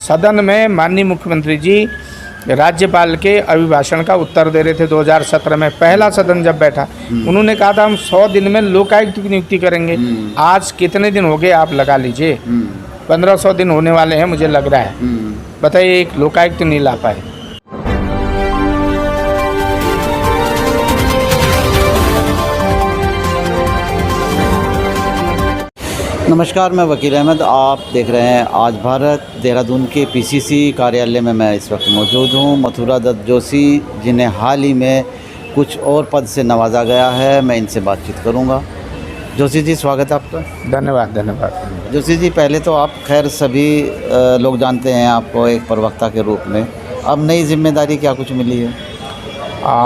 सदन में माननीय मुख्यमंत्री जी राज्यपाल के अभिभाषण का उत्तर दे रहे थे 2017 में, पहला सदन जब बैठा उन्होंने कहा था हम 100 दिन में लोकायुक्त की नियुक्ति करेंगे। आज कितने दिन हो गए आप लगा लीजिए, 1500 दिन होने वाले हैं मुझे लग रहा है। बताइए, एक लोकायुक्त नहीं ला पाए। नमस्कार, मैं वकील अहमद। आप देख रहे हैं आज भारत। देहरादून के पीसीसी कार्यालय में मैं इस वक्त मौजूद हूं। मथुरा दत्त जोशी, जिन्हें हाल ही में कुछ और पद से नवाजा गया है, मैं इनसे बातचीत करूंगा। जोशी जी, स्वागत है आपका। धन्यवाद धन्यवाद। जोशी जी, पहले तो आप खैर सभी लोग जानते हैं आपको एक प्रवक्ता के रूप में। अब नई जिम्मेदारी क्या कुछ मिली है?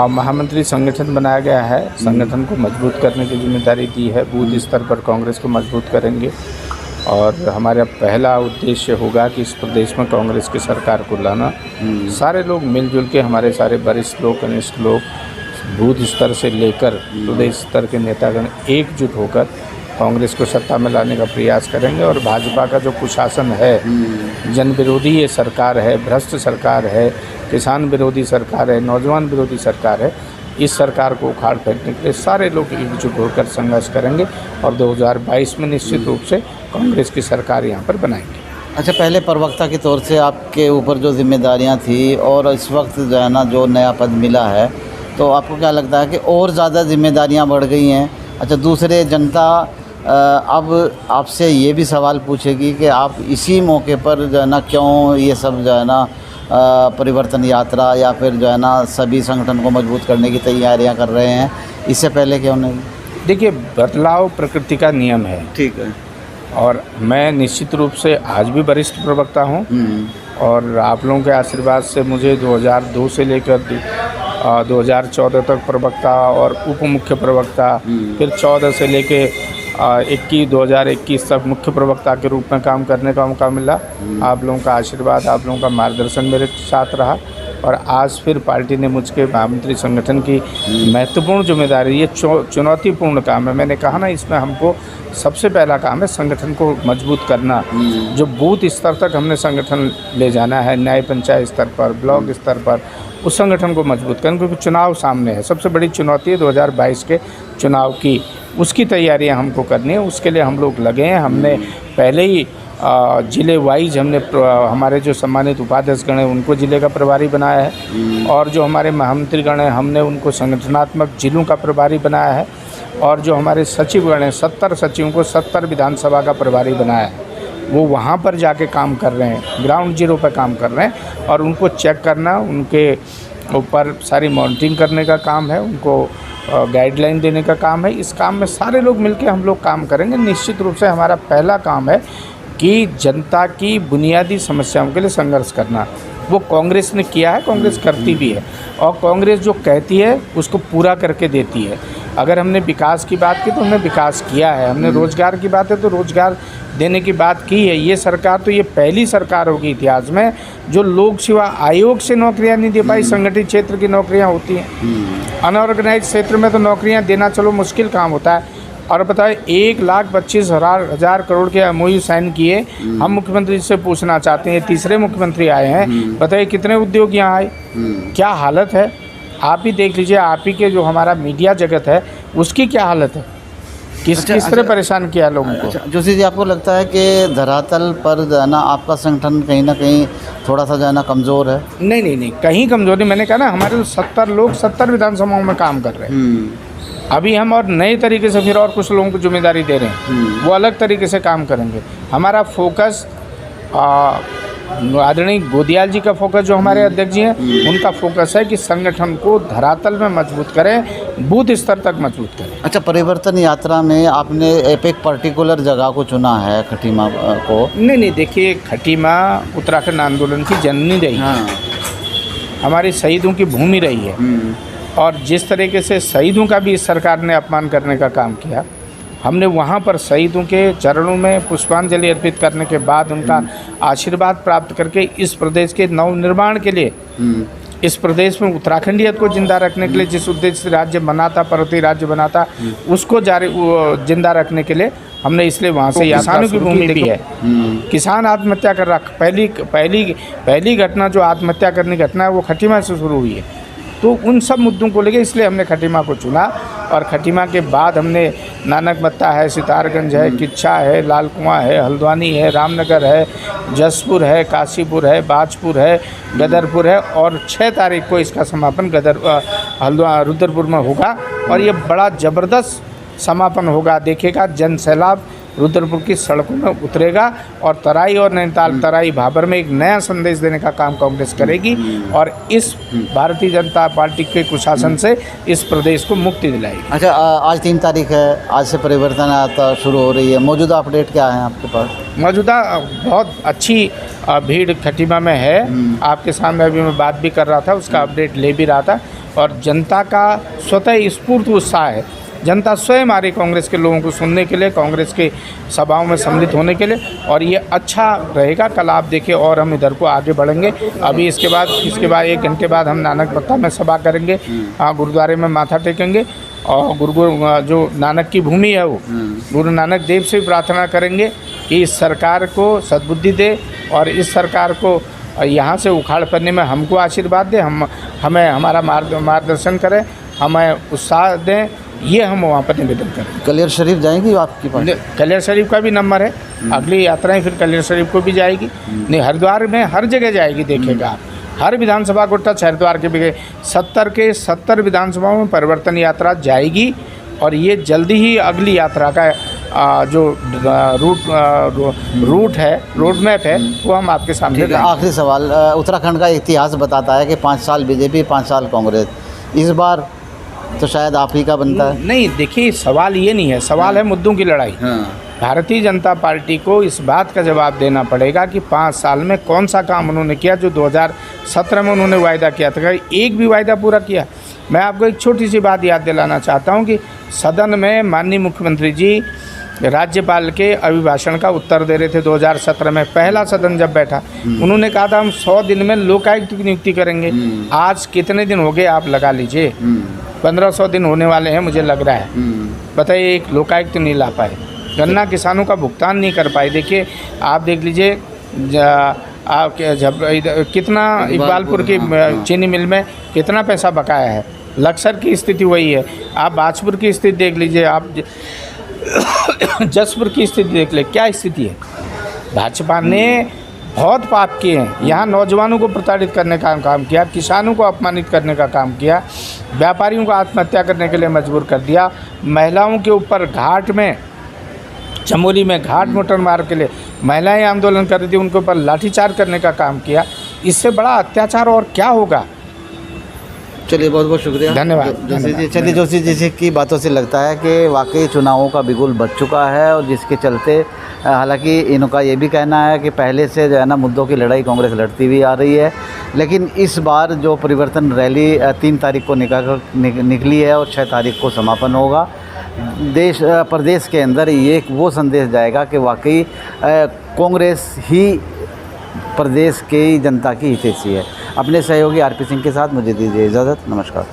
महामंत्री संगठन बनाया गया है, संगठन को मजबूत करने की जिम्मेदारी दी है। बूथ स्तर पर कांग्रेस को मजबूत करेंगे और हमारा पहला उद्देश्य होगा कि इस प्रदेश में कांग्रेस की सरकार को लाना। सारे लोग मिलजुल के, हमारे सारे वरिष्ठ लोग, कनिष्ठ लोग, बूथ स्तर से लेकर प्रदेश स्तर के नेतागण एकजुट होकर कांग्रेस को सत्ता में लाने का प्रयास करेंगे। और भाजपा का जो कुशासन है, जन विरोधी ये सरकार है, भ्रष्ट सरकार है, किसान विरोधी सरकार है, नौजवान विरोधी सरकार है, इस सरकार को उखाड़ फेंकने के लिए सारे लोग एकजुट होकर संघर्ष करेंगे और 2022 में निश्चित रूप से कांग्रेस की सरकार यहाँ पर बनाएंगे। अच्छा, पहले प्रवक्ता के तौर से आपके ऊपर जो जिम्मेदारियां थी और इस वक्त जो है ना जो नया पद मिला है, तो आपको क्या लगता है कि और ज़्यादा जिम्मेदारियां बढ़ गई हैं? अच्छा, दूसरे जनता अब आपसे ये भी सवाल पूछेगी कि आप इसी मौके पर जो है ना क्यों ये सब जो है ना परिवर्तन यात्रा या फिर जो है ना सभी संगठन को मजबूत करने की तैयारियां कर रहे हैं, इससे पहले क्यों नहीं? देखिए, बदलाव प्रकृति का नियम है। ठीक है। और मैं निश्चित रूप से आज भी वरिष्ठ प्रवक्ता हूँ और आप लोगों के आशीर्वाद से मुझे 2002 से लेकर 2014 तक प्रवक्ता और उप मुख्य प्रवक्ता, फिर 14 से लेके 2021 तक मुख्य प्रवक्ता के रूप में काम करने का मौका मिला। आप लोगों का आशीर्वाद, आप लोगों का मार्गदर्शन मेरे साथ रहा और आज फिर पार्टी ने मुझके महामंत्री संगठन की महत्वपूर्ण जिम्मेदारी, ये चुनौतीपूर्ण काम है। मैंने कहा ना, इसमें हमको सबसे पहला काम है संगठन को मजबूत करना। जो बूथ स्तर तक हमने संगठन ले जाना है, न्याय पंचायत स्तर पर, ब्लॉक स्तर पर, उस संगठन को मजबूत करना, क्योंकि चुनाव सामने है। सबसे बड़ी चुनौती है 2022 के चुनाव की, उसकी तैयारियां हमको करनी है। उसके लिए हम लोग लगे हैं। हमने पहले ही ज़िले वाइज हमने हमारे जो सम्मानित उपाध्यक्षगण हैं उनको ज़िले का प्रभारी बनाया है और जो हमारे महामंत्रीगण हैं हमने उनको संगठनात्मक जिलों का प्रभारी बनाया है और जो हमारे सचिवगण हैं 70 सचिवों को 70 विधानसभा का प्रभारी बनाया है। वो वहाँ पर जाके काम कर रहे हैं, ग्राउंड जीरो पर काम कर रहे हैं और उनको चेक करना, उनके ऊपर सारी मॉनिटरिंग करने का काम है, उनको गाइडलाइन देने का काम है। इस काम में सारे लोग मिलकर हम लोग काम करेंगे। निश्चित रूप से हमारा पहला काम है कि जनता की बुनियादी समस्याओं के लिए संघर्ष करना। वो कांग्रेस ने किया है, कांग्रेस करती भी है और कांग्रेस जो कहती है उसको पूरा करके देती है। अगर हमने विकास की बात की तो हमने विकास किया है, हमने रोज़गार की बात है तो रोज़गार देने की बात की है। ये सरकार तो ये पहली सरकार होगी इतिहास में जो लोक सेवा आयोग से नौकरियां नहीं दे पाई। संगठित क्षेत्र की नौकरियां होती हैं, अनऑर्गेनाइज क्षेत्र में तो नौकरियां देना चलो मुश्किल काम होता है। और बताए 1,25,000 करोड़ के एमओयू साइन किए। हम मुख्यमंत्री से पूछना चाहते हैं, तीसरे मुख्यमंत्री आए हैं, बताइए कितने उद्योग यहाँ आए, क्या हालत है? आप ही देख लीजिए, आप ही के जो हमारा मीडिया जगत है उसकी क्या हालत है, किस तरह परेशान किया लोगों को। जोशी जी, आपको लगता है कि धरातल पर जो है ना आपका संगठन कहीं ना कहीं थोड़ा सा जो है ना कमज़ोर है? नहीं, कहीं कमज़ोर नहीं। मैंने कहा ना, हमारे तो 70 लोग 70 विधानसभाओं में काम कर रहे हैं। अभी हम और नए तरीके से फिर और कुछ लोगों को जिम्मेदारी दे रहे हैं, वो अलग तरीके से काम करेंगे। हमारा फोकस आदरणीय गोदियाल जी का फोकस, जो हमारे अध्यक्ष जी हैं, उनका फोकस है कि संगठन को धरातल में मजबूत करें, बूथ स्तर तक मजबूत करें। अच्छा, परिवर्तन यात्रा में आपने एक पर्टिकुलर जगह को चुना है, खटीमा को? नहीं, देखिए, खटीमा उत्तराखंड आंदोलन की जननी रही है, हमारे शहीदों की भूमि रही है और जिस तरीके से शहीदों का भी इस सरकार ने अपमान करने का काम किया, हमने वहाँ पर शहीदों के चरणों में पुष्पांजलि अर्पित करने के बाद उनका आशीर्वाद प्राप्त करके इस प्रदेश के नवनिर्माण के लिए, इस प्रदेश में उत्तराखंडियत को जिंदा रखने के लिए, जिस उद्देश्य से राज्य बना था, पर्वतीय राज्य बना था, उसको जिंदा रखने के लिए हमने इसलिए वहाँ से किसानों की भूमि भी है। किसान आत्महत्या कर रहा। पहली घटना जो आत्महत्या करने की घटना है वो खटीमा से शुरू हुई है। तो उन सब मुद्दों को लेकर इसलिए हमने खटीमा को चुना, और खटीमा के बाद हमने नानकमत्ता है, सितारगंज है, किच्छा है, लाल कुआं है, हल्द्वानी है, रामनगर है, जसपुर है, काशीपुर है, बाजपुर है, गदरपुर है, और 6 तारीख को इसका समापन रुद्रपुर में होगा। और ये बड़ा ज़बरदस्त समापन होगा। देखेगा जन सैलाब रुद्रपुर की सड़कों में उतरेगा, और तराई और नैनीताल, तराई भाबर में एक नया संदेश देने का काम कांग्रेस करेगी, और इस भारतीय जनता पार्टी के कुशासन से इस प्रदेश को मुक्ति दिलाएगी। अच्छा, आज 3 तारीख है, आज से परिवर्तन आता शुरू हो रही है। मौजूदा अपडेट क्या है आपके पास? मौजूदा बहुत अच्छी भीड़ खटीमा में है। आपके सामने अभी मैं बात भी कर रहा था, उसका अपडेट ले भी रहा था, और जनता का स्वतः स्फूर्त उत्साह है। जनता स्वयं आ रही कांग्रेस के लोगों को सुनने के लिए, कांग्रेस के सभाओं में सम्मिलित होने के लिए, और ये अच्छा रहेगा। कल आप देखिए, और हम इधर को आगे बढ़ेंगे। अभी इसके बाद 1 घंटे बाद हम नानकमत्ता में सभा करेंगे, गुरुद्वारे में माथा टेकेंगे, और गुरु जो नानक की भूमि है वो गुरु नानक देव से प्रार्थना करेंगे कि इस सरकार को सद्बुद्धि दे, और इस सरकार को यहाँ से उखाड़ पड़ने में हमको आशीर्वाद दे, हमें हमारा मार्गदर्शन करें, हमें उत्साह दें। ये हम वहाँ पर निवेदन करें। कलियर शरीफ जाएंगी आपकी पार्टी? कलियर शरीफ का भी नंबर है। अगली यात्राएं फिर कलियर शरीफ को भी जाएगी। नहीं, हरिद्वार में हर जगह जाएगी। देखेगा आप, हर विधानसभा को टच हरिद्वार के भी 70 विधानसभाओं में परिवर्तन यात्रा जाएगी, और ये जल्दी ही अगली यात्रा का जो रूट है, रोड मैप है, वो हम आपके सामने। आखिरी सवाल, उत्तराखंड का इतिहास बताता है कि 5 साल बीजेपी, 5 साल कांग्रेस। इस बार तो शायद आप ही का बनता है। नहीं, देखिए, सवाल ये नहीं है, सवाल है मुद्दों की लड़ाई। भारतीय जनता पार्टी को इस बात का जवाब देना पड़ेगा कि 5 साल में कौन सा काम उन्होंने किया जो 2017 में उन्होंने वायदा किया था। एक भी वायदा पूरा किया? मैं आपको एक छोटी सी बात याद दिलाना चाहता हूं कि सदन में माननीय मुख्यमंत्री जी राज्यपाल के अभिभाषण का उत्तर दे रहे थे 2017 में। पहला सदन जब बैठा, उन्होंने कहा था हम 100 दिन में लोकायुक्त की नियुक्ति करेंगे। आज कितने दिन हो गए आप लगा लीजिए, 1500 दिन होने वाले हैं मुझे लग रहा है। बताइए, एक लोकायुक्त नहीं ला पाए, गन्ना किसानों का भुगतान नहीं कर पाए। देखिए, आप देख लीजिए कितना इकबालपुर की चीनी मिल में कितना पैसा बकाया है। लक्सर की स्थिति वही है। आप बाजपुर की स्थिति देख लीजिए, आप जसपुर की स्थिति देख ले, क्या स्थिति है। भाजपा ने बहुत पाप किए हैं। यहाँ नौजवानों को प्रताड़ित करने का काम किया, किसानों को अपमानित करने का काम किया, व्यापारियों को आत्महत्या करने के लिए मजबूर कर दिया, महिलाओं के ऊपर घाट में, चमोली में घाट मोटर मार्ग के लिए महिलाएं आंदोलन कर रही थी, उनके ऊपर लाठीचार्ज करने का काम किया। इससे बड़ा अत्याचार और क्या होगा। चलिए, बहुत बहुत शुक्रिया, धन्यवाद। चलिए, जोशी जी की बातों से लगता है कि वाकई चुनावों का बिगुल बज चुका है, और जिसके चलते हालांकि इनका ये भी कहना है कि पहले से जो है ना मुद्दों की लड़ाई कांग्रेस लड़ती हुई आ रही है, लेकिन इस बार जो परिवर्तन रैली 3 तारीख को निकली है और 6 तारीख को समापन होगा, प्रदेश के अंदर ये वो संदेश जाएगा कि वाकई कांग्रेस ही प्रदेश की जनता की हितैषी है। अपने सहयोगी आरपी सिंह के साथ मुझे दीजिए इजाज़त। नमस्कार।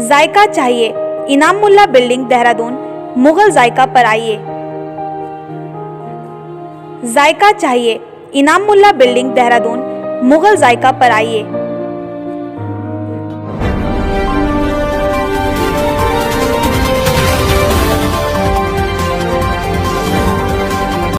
जायका चाहिए, इनाम मुल्ला बिल्डिंग, देहरादून। मुगल जायका पर आइए। जायका चाहिए, इनाम मुल्ला बिल्डिंग, देहरादून। मुगल जायका पर आइए।